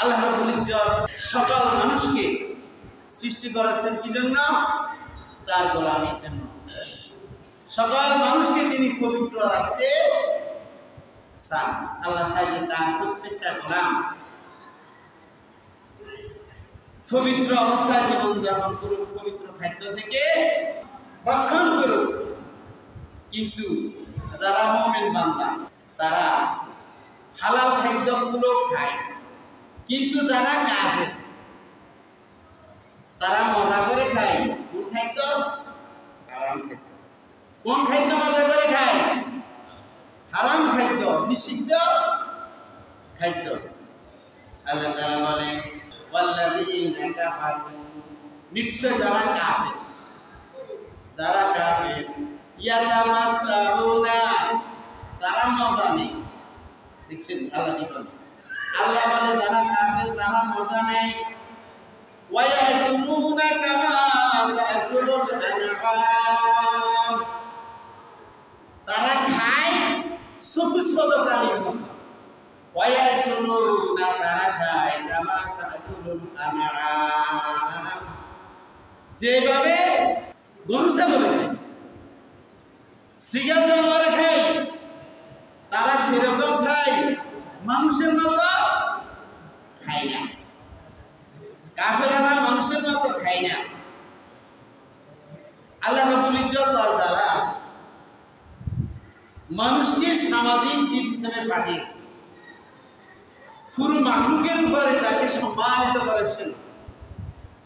আল্লাহ রাব্বুল ইজ্জত সকল মানুষকে সৃষ্টি করেছেন কি জন্য? তার গোলামীর জন্য। সকল মানুষকে তিনি পবিত্র রাখতে চান। আল্লাহ চাই যে তার প্রত্যেকটা গোলাম পবিত্র অবস্থায় জীবনযাপন করুক, পবিত্র খাদ্য থেকে ভক্ষণ করুক। কিন্তু যারা মুমিন বান্দা তারা হালাল খাদ্যগুলো খায়, কিন্তু যারা কাফের তারা মজা করে খায় কোন খাদ্য? হারাম খাদ্য। কোন খাদ্য মজা করে খায়? হারাম খাদ্য, নিষিদ্ধ খাদ্য। আল্লাহ তাআলা বলেন ওয়াল্লাযীনা কাফারু, নিশ্চয় যারা কাফের ইয়াতামাত্তাউনা, তারা মজা নেই। দেখছেন আল্লাহ কি বলে? আল্লাহ বলে যারা কাফের তারা মজা নেই। ওয়ায়াকুলুনা কামা তাকুলুল আনআম, তারা খায় চতুষ্পদ প্রাণীর মতো। ওয়ায়াকুলুনা, তারা খায় কামা তাকুলুল আনআম, যেভাবে গরু ছাগল খায়, শ্রীগাল জানোয়ার খায়, তারা সেরকম খায়, মানুষের মতো খায় না। কাফেররা মানুষের মতো খায় না। আল্লাহ রাব্বুল ইজ্জত ওয়াল জালাল মানুষকে সামাজিক জীব হিসেবে পাঠিয়েছেন। পুরো মাখলুকের উপরে যাকে সম্মানিত করেছেন,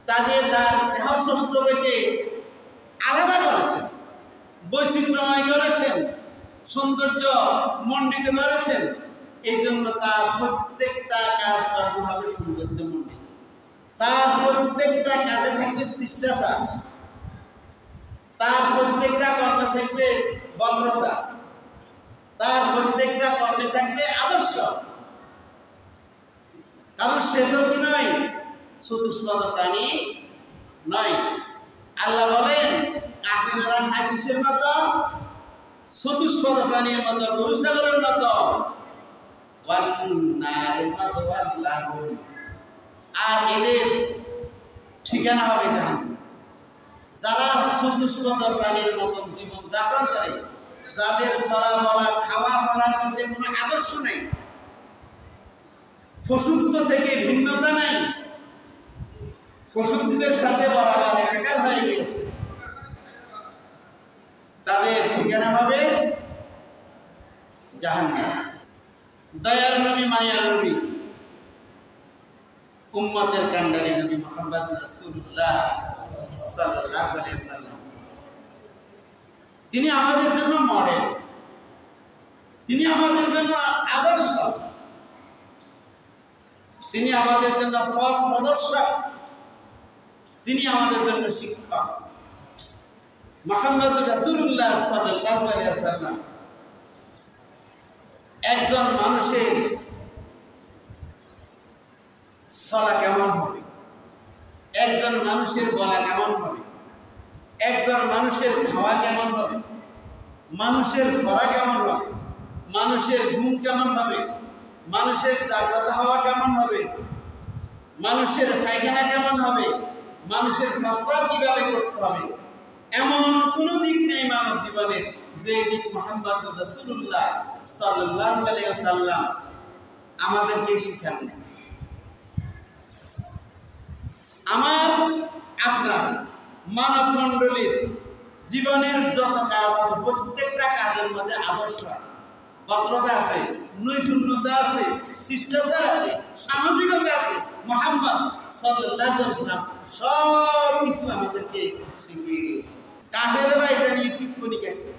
তাদের তার দেহ সৌষ্ঠবকে আলাদা করেছেন, বৈচিত্র্যময় করেছেন, সৌন্দর্য মণ্ডিত করেছেন। এই জন্য তার প্রত্যেকটা কাজ কর্ম হবে সৌন্দর্যমণ্ডিত। তার প্রত্যেকটা কাজে থাকবে শিষ্টাচার, তার প্রত্যেকটা কর্মে থাকবে ভদ্রতা, তার প্রত্যেকটা কর্মে থাকবে আদর্শ। কারণ সে তো কি নয়, চতুষ্পদ প্রাণী নয়। আল্লাহ বলেন কাফেররা খায় কিসের মতো? চতুষ্পদ প্রাণীর মতো, গরু ছাগলের মতো। আর এদের ঠিকানা হবে জাহান্নাম। যারা চতুষ্পদ প্রাণীর মতন জীবন যাপন করে, যাদের চলা বলা খাওয়া পড়ার মধ্যে কোনো আদর্শ নেই, পশুত্ব থেকে ভিন্নতা নাই, পশুত্বের সাথে বরাবর একাকার হয়ে গিয়েছে, তাদের ঠিকানা হবে জাহান্নাম। দয়ার নবী, মায়ার নবী, উম্মতের কান্ডারি নবী মুহাম্মদ রাসূলুল্লাহ সাল্লাল্লাহু আলাইহি ওয়াসাল্লাম, তিনি আমাদের জন্য মডেল, তিনি আমাদের জন্য আদর্শ, তিনি আমাদের জন্য পথ প্রদর্শক, তিনি আমাদের জন্য শিক্ষক। মুহাম্মদ রাসূলুল্লাহ সাল্লাল্লাহু আলাইহি ওয়াসাল্লাম একজন মানুষের চলা কেমন হবে, একজন মানুষের বলা কেমন হবে, একজন মানুষের খাওয়া কেমন হবে, মানুষের পড়া কেমন হবে, মানুষের ঘুম কেমন হবে, মানুষের জাগ্রত হওয়া কেমন হবে, মানুষের পায়খানা কেমন হবে, মানুষের প্রস্রাব কিভাবে করতে হবে, এমন কোনো দিক নেই মানব জীবনের যে দিক মুহাম্মদ রাসূলুল্লাহ সাল্লাল্লাহু আলাইহি ওয়াসাল্লাম আমাদেরকে শিখান। আমার আপনার মানব মণ্ডলীর জীবনের যত কাজ আছে, প্রত্যেকটা কাজের মধ্যে আদর্শ আছে, ভদ্রতা আছে, নৈপুণ্যতা আছে, শিষ্টাচার আছে, সামাজিকতা আছে। মুহাম্মদ সাল্লাল্লাহু আলাইহি ওয়াসাল্লাম সব কিছু আমাদেরকে শিখিয়ে গিয়েছে। কাফেররা এটা নিয়ে টিপ্পনি কাটে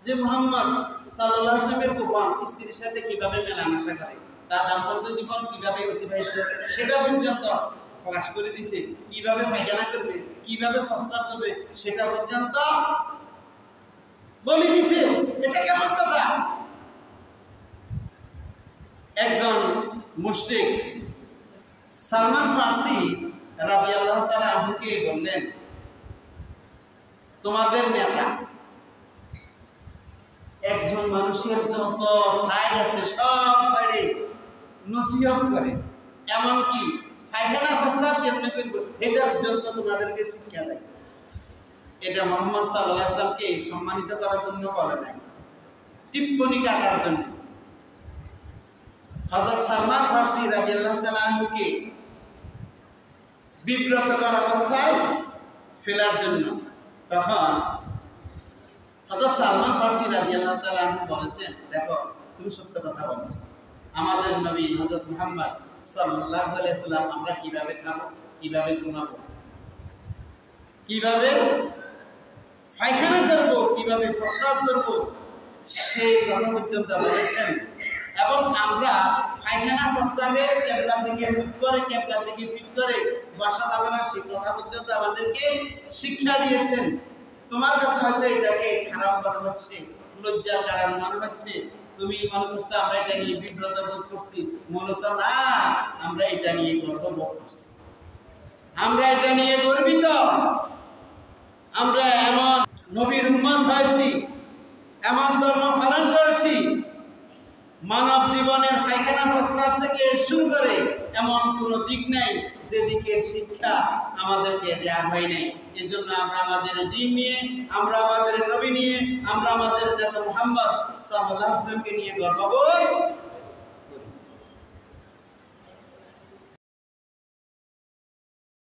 যে মুহাম্মদ সাল্লাল্লাহু আলাইহি ওয়াসাল্লামের গোপন স্ত্রীর সাথে কিভাবে মেলামেশা করে, তার দাম্পত্য জীবন কিভাবে অতিবাহিত, সেটা পর্যন্ত প্রকাশ করে দিচ্ছে। কিভাবে পায়খানা করবে, কিভাবে প্রস্রাব করবে, সেটা পর্যন্ত বলে দিছে। এটা কেমন কথা? একজন মুশরিক সালমান ফারসি রাদিয়াল্লাহু তাআলা আনহুকে বললেন, তোমাদের নেতা একজন মানুষের যত সাইড আছে সব সাইডে নসিহত করে, এমনকি পায়খানা প্রস্রাব কেমনে করব এটা পর্যন্ত তোমাদেরকে শিক্ষা দেয়। এটা মুহাম্মদ সাল্লাল্লাহু আলাইহি ওয়াসাল্লামকে সম্মানিত করার জন্য বলে নাই, টিপ্পনি কাটার জন্য। হযরত সালমান ফারসি রাদিয়াল্লাহু তাআলা আনহুকে বিব্রতকর অবস্থায় ফেলার জন্য তখন হযরত সালমান ফারসি রাদিয়াল্লাহু তাআলা আনহু বলেছেন, দেখো তুমি সত্য কথা বলেছো, আমাদের নবী হযরত মুহাম্মদ সাল্লাল্লাহু আলাইহি ওয়াসাল্লাম আমরা কিভাবে খাবো, কিভাবে ঘুমাবো, কিভাবে পায়খানা করব, কিভাবে প্রস্রাব করব, সেই কথা পর্যন্ত বলেছেন। এবং আমরা পায়খানা প্রস্রাবে কেবলার দিকে মুখ করে, কেবলার দিকে ফিট করে বসা যাবে না, সেই কথা পর্যন্ত আমাদেরকে শিক্ষা দিয়েছেন। তোমার কাছে হয়তো এটাকে খারাপ মনে হচ্ছে, লজ্জার কারণ মনে হচ্ছে, তুমি মনে করছো আমরা এটা নিয়ে বিব্রত বোধ করছি, মূলত না, আমরা এটা নিয়ে গর্ববোধ করছি, আমরা এটা নিয়ে গর্বিত। আমরা এমন নবীর উম্মত হয়েছি, এমন ধর্ম পালন করেছি, মানব জীবনের পায়খানা প্রস্রাব থেকে শুরু করে এমন কোনো দিক নাই যে দিকের শিক্ষা আমাদেরকে দেওয়া হয় নাই। এর জন্য আমরা আমাদের দিন নিয়ে, আমরা আমাদের নবী নিয়ে, আমরা আমাদের নেতা মুহাম্মদ সাল্লাল্লাহু আলাইহি ওয়াসাল্লামকে নিয়ে গর্ববোধ